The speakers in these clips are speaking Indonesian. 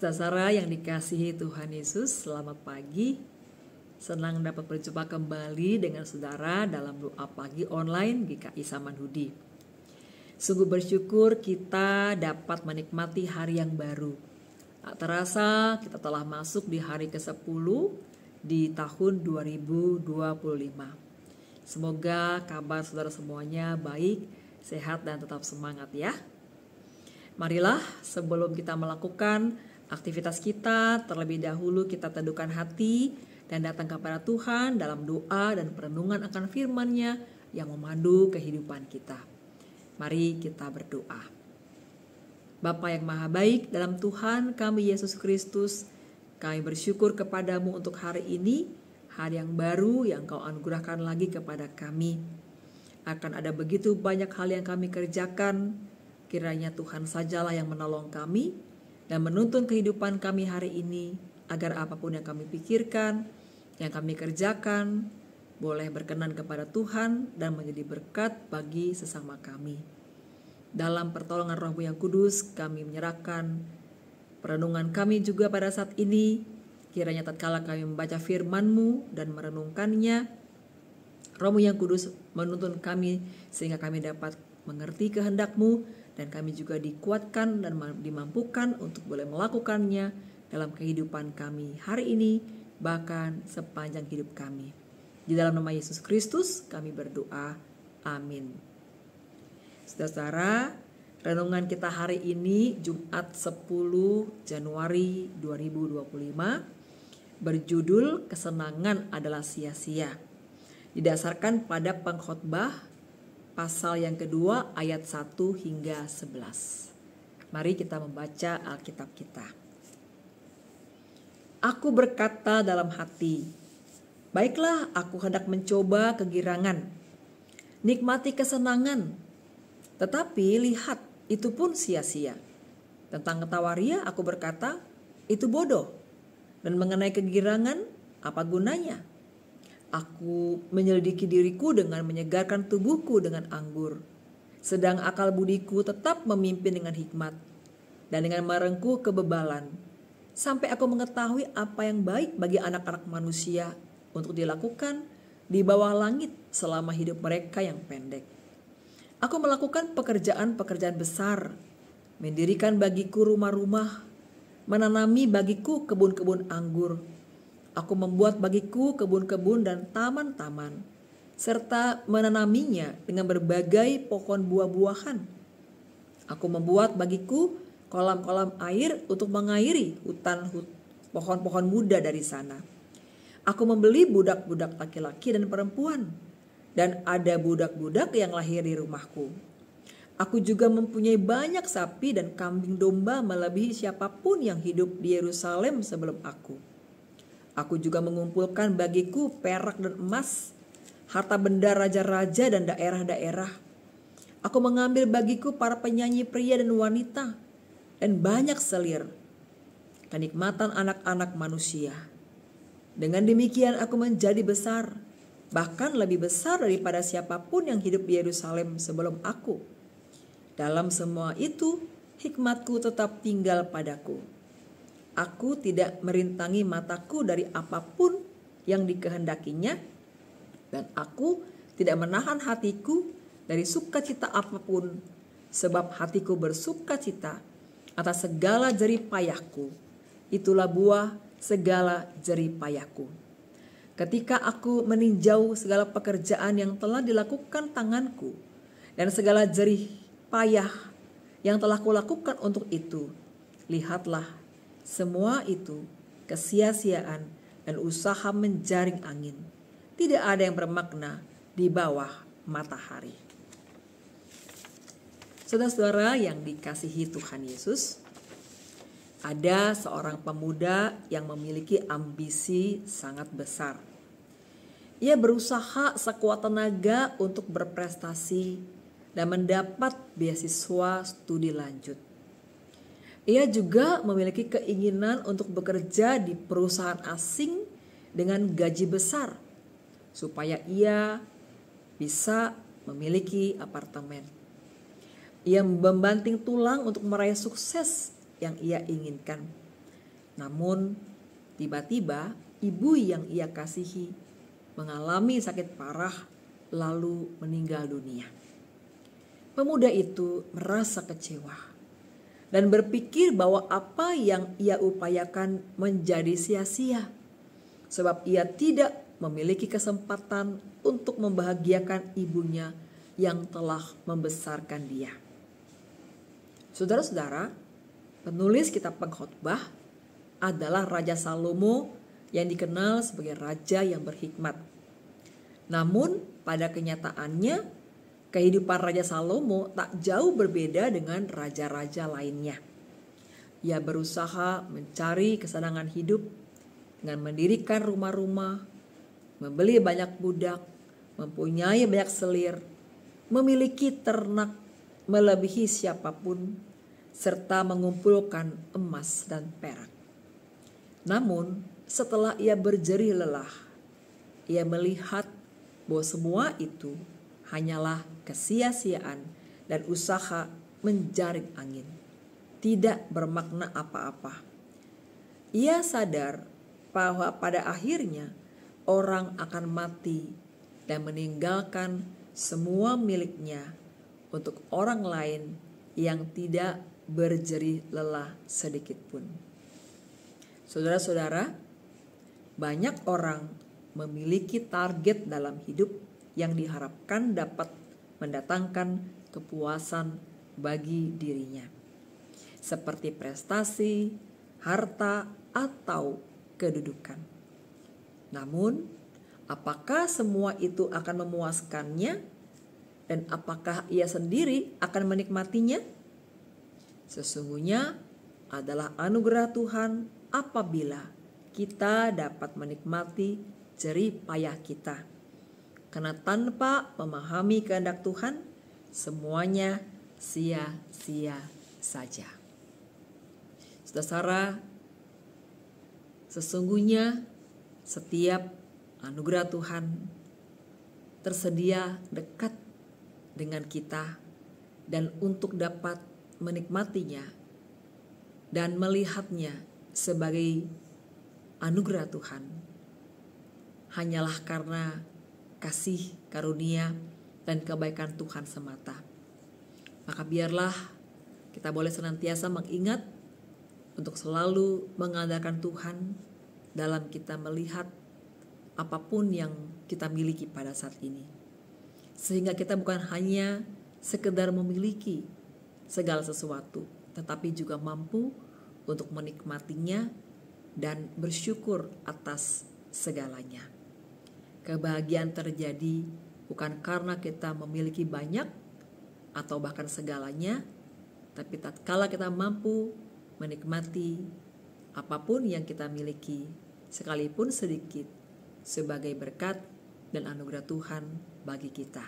Saudara yang dikasihi Tuhan Yesus, selamat pagi. Senang dapat berjumpa kembali dengan saudara dalam doa pagi online GKI Samanhudi. Sungguh bersyukur kita dapat menikmati hari yang baru. Tak terasa kita telah masuk di hari ke-10 di tahun 2025. Semoga kabar saudara semuanya baik, sehat dan tetap semangat ya. Marilah sebelum kita melakukan aktivitas kita, terlebih dahulu kita teduhkan hati dan datang kepada Tuhan dalam doa dan perenungan akan firman-Nya yang memandu kehidupan kita. Mari kita berdoa. Bapa yang maha baik, dalam Tuhan kami Yesus Kristus, kami bersyukur kepadamu untuk hari ini, hari yang baru yang Kau anugerahkan lagi kepada kami. Akan ada begitu banyak hal yang kami kerjakan, kiranya Tuhan sajalah yang menolong kami dan menuntun kehidupan kami hari ini, agar apapun yang kami pikirkan, yang kami kerjakan, boleh berkenan kepada Tuhan dan menjadi berkat bagi sesama kami. Dalam pertolongan Roh-Mu yang kudus, kami menyerahkan perenungan kami juga pada saat ini. Kiranya tatkala kami membaca firman-Mu dan merenungkannya, Roh-Mu yang kudus menuntun kami sehingga kami dapat mengerti kehendak-Mu, dan kami juga dikuatkan dan dimampukan untuk boleh melakukannya dalam kehidupan kami hari ini, bahkan sepanjang hidup kami. Di dalam nama Yesus Kristus kami berdoa. Amin. Saudara, renungan kita hari ini Jumat 10 Januari 2025 berjudul Kesenangan adalah sia-sia. Didasarkan pada pengkhotbah pasal yang kedua ayat 1 hingga 11. Mari kita membaca Alkitab kita. Aku berkata dalam hati, baiklah aku hendak mencoba kegirangan, nikmati kesenangan. Tetapi lihat, itu pun sia-sia. Tentang ketawaria aku berkata, itu bodoh. Dan mengenai kegirangan, apa gunanya? Aku menyelidiki diriku dengan menyegarkan tubuhku dengan anggur. Sedang akal budiku tetap memimpin dengan hikmat dan dengan merengkuh kebebalan. Sampai aku mengetahui apa yang baik bagi anak-anak manusia untuk dilakukan di bawah langit selama hidup mereka yang pendek. Aku melakukan pekerjaan-pekerjaan besar, mendirikan bagiku rumah-rumah, menanami bagiku kebun-kebun anggur. Aku membuat bagiku kebun-kebun dan taman-taman, serta menanaminya dengan berbagai pohon buah-buahan. Aku membuat bagiku kolam-kolam air untuk mengairi hutan pohon-pohon muda dari sana. Aku membeli budak-budak laki-laki dan perempuan, dan ada budak-budak yang lahir di rumahku. Aku juga mempunyai banyak sapi dan kambing domba melebihi siapapun yang hidup di Yerusalem sebelum aku. Aku juga mengumpulkan bagiku perak dan emas, harta benda raja-raja dan daerah-daerah. Aku mengambil bagiku para penyanyi pria dan wanita, dan banyak selir, kenikmatan anak-anak manusia. Dengan demikian aku menjadi besar, bahkan lebih besar daripada siapapun yang hidup di Yerusalem sebelum aku. Dalam semua itu, hikmatku tetap tinggal padaku. Aku tidak merintangi mataku dari apapun yang dikehendakinya, dan aku tidak menahan hatiku dari sukacita apapun, sebab hatiku bersukacita atas segala jerih payahku. Itulah buah segala jerih payahku. Ketika aku meninjau segala pekerjaan yang telah dilakukan tanganku, dan segala jerih payah yang telah kulakukan untuk itu, lihatlah, semua itu kesia-siaan dan usaha menjaring angin. Tidak ada yang bermakna di bawah matahari. Saudara-saudara yang dikasihi Tuhan Yesus, ada seorang pemuda yang memiliki ambisi sangat besar. Ia berusaha sekuat tenaga untuk berprestasi dan mendapat beasiswa studi lanjut. Ia juga memiliki keinginan untuk bekerja di perusahaan asing dengan gaji besar, supaya ia bisa memiliki apartemen. Ia membanting tulang untuk meraih sukses yang ia inginkan. Namun, tiba-tiba ibu yang ia kasihi mengalami sakit parah lalu meninggal dunia. Pemuda itu merasa kecewa dan berpikir bahwa apa yang ia upayakan menjadi sia-sia, sebab ia tidak memiliki kesempatan untuk membahagiakan ibunya yang telah membesarkan dia. Saudara-saudara, penulis kitab Pengkhotbah adalah Raja Salomo yang dikenal sebagai raja yang berhikmat. Namun pada kenyataannya kehidupan Raja Salomo tak jauh berbeda dengan raja-raja lainnya. Ia berusaha mencari kesenangan hidup dengan mendirikan rumah-rumah, membeli banyak budak, mempunyai banyak selir, memiliki ternak melebihi siapapun, serta mengumpulkan emas dan perak. Namun setelah ia berjerih lelah, ia melihat bahwa semua itu hanyalah kesia-siaan dan usaha menjaring angin, tidak bermakna apa-apa. Ia sadar bahwa pada akhirnya orang akan mati dan meninggalkan semua miliknya untuk orang lain yang tidak berjerih lelah sedikit pun. Saudara-saudara, banyak orang memiliki target dalam hidup yang diharapkan dapat mendatangkan kepuasan bagi dirinya, seperti prestasi, harta, atau kedudukan. Namun, apakah semua itu akan memuaskannya? Dan apakah ia sendiri akan menikmatinya? Sesungguhnya adalah anugerah Tuhan apabila kita dapat menikmati jerih payah kita. Karena tanpa memahami kehendak Tuhan, semuanya sia-sia saja. Saudara, sesungguhnya setiap anugerah Tuhan tersedia dekat dengan kita, dan untuk dapat menikmatinya dan melihatnya sebagai anugerah Tuhan hanyalah karena kasih karunia dan kebaikan Tuhan semata. Maka biarlah kita boleh senantiasa mengingat untuk selalu mengandalkan Tuhan dalam kita melihat apapun yang kita miliki pada saat ini. Sehingga kita bukan hanya sekedar memiliki segala sesuatu, tetapi juga mampu untuk menikmatinya dan bersyukur atas segalanya. Kebahagiaan terjadi bukan karena kita memiliki banyak atau bahkan segalanya, tapi tatkala kita mampu menikmati apapun yang kita miliki, sekalipun sedikit, sebagai berkat dan anugerah Tuhan bagi kita.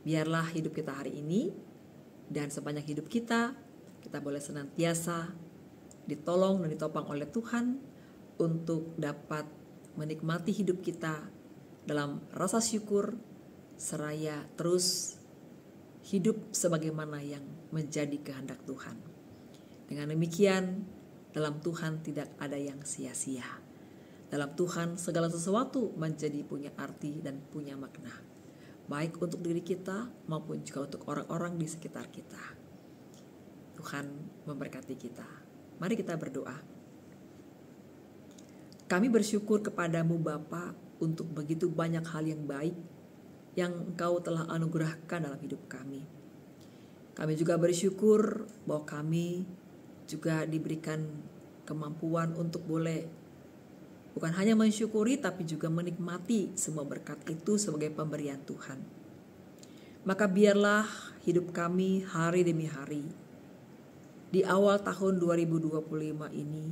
Biarlah hidup kita hari ini dan sepanjang hidup kita boleh senantiasa ditolong dan ditopang oleh Tuhan untuk dapat menikmati hidup kita dalam rasa syukur, seraya terus hidup sebagaimana yang menjadi kehendak Tuhan. Dengan demikian, dalam Tuhan tidak ada yang sia-sia. Dalam Tuhan segala sesuatu menjadi punya arti dan punya makna, baik untuk diri kita maupun juga untuk orang-orang di sekitar kita. Tuhan memberkati kita. Mari kita berdoa. Kami bersyukur kepadamu Bapa untuk begitu banyak hal yang baik yang Engkau telah anugerahkan dalam hidup kami. Kami juga bersyukur bahwa kami juga diberikan kemampuan untuk boleh bukan hanya mensyukuri tapi juga menikmati semua berkat itu sebagai pemberian Tuhan. Maka biarlah hidup kami hari demi hari di awal tahun 2025 ini,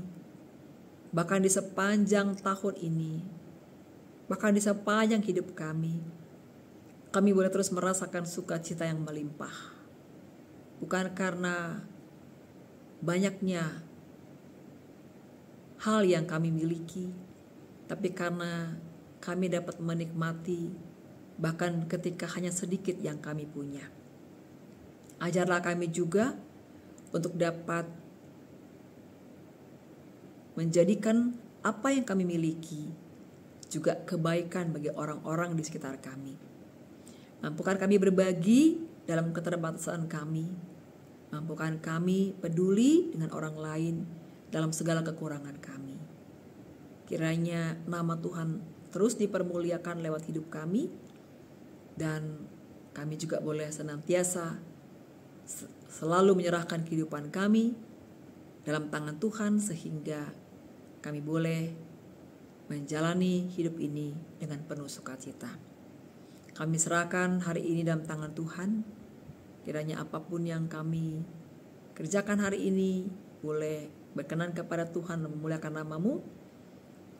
bahkan di sepanjang tahun ini, bahkan di sepanjang hidup kami boleh terus merasakan sukacita yang melimpah. Bukan karena banyaknya hal yang kami miliki, tapi karena kami dapat menikmati bahkan ketika hanya sedikit yang kami punya. Ajarlah kami juga untuk dapat menjadikan apa yang kami miliki juga kebaikan bagi orang-orang di sekitar kami. Mampukan kami berbagi dalam keterbatasan kami. Mampukan kami peduli dengan orang lain dalam segala kekurangan kami. Kiranya nama Tuhan terus dipermuliakan lewat hidup kami, dan kami juga boleh senantiasa selalu menyerahkan kehidupan kami dalam tangan Tuhan, sehingga kami boleh menjalani hidup ini dengan penuh sukacita. Kami serahkan hari ini dalam tangan Tuhan. Kiranya apapun yang kami kerjakan hari ini boleh berkenan kepada Tuhan dan memuliakan nama-Mu.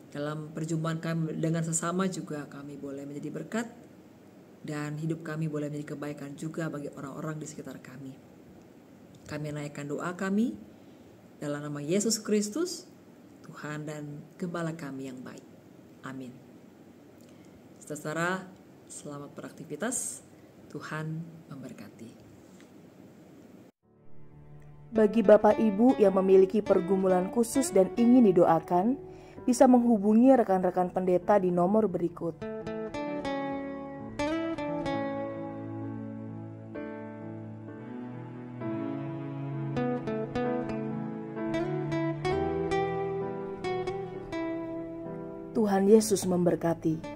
Dalam perjumpaan kami dengan sesama juga kami boleh menjadi berkat, dan hidup kami boleh menjadi kebaikan juga bagi orang-orang di sekitar kami. Kami naikkan doa kami dalam nama Yesus Kristus, Tuhan dan Gembala kami yang baik. Amin. Saudara, selamat beraktivitas. Tuhan memberkati. Bagi Bapak Ibu yang memiliki pergumulan khusus dan ingin didoakan, bisa menghubungi rekan-rekan pendeta di nomor berikut. Tuhan Yesus memberkati.